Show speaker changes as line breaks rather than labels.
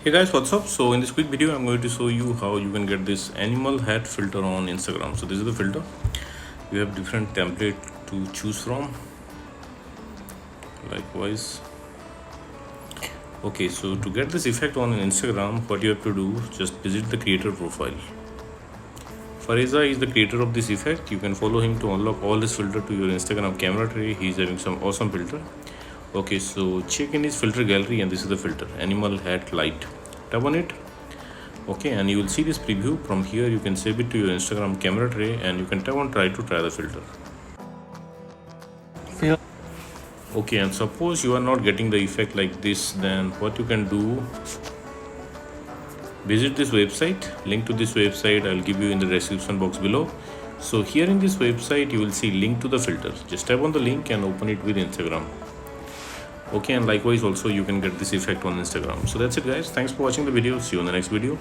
Hey guys, what's up? So in this quick video I'm going to show you how you can get this animal hat filter on Instagram. So this is the filter. You have different template to choose from. Likewise. Okay, so to get this effect on Instagram, what you have to do, just visit the creator profile. Fariza is the creator of this effect. You can follow him to unlock all this filter to your Instagram camera tray. He's having some awesome filter. Okay, so check in his filter gallery and this is the filter, animal hat light. Tap on it. Okay, and you will see this preview. From here you can save it to your Instagram camera tray and you can tap on try to try the filter. Okay, and suppose you are not getting the effect like this, then what you can do, visit this website. Link to this website I will give you in the description box below. So here in this website you will see link to the filter. Just tap on the link and open it with Instagram. Okay, and likewise also you can get this effect on Instagram. So that's it guys, thanks for watching the video. See you in the next video.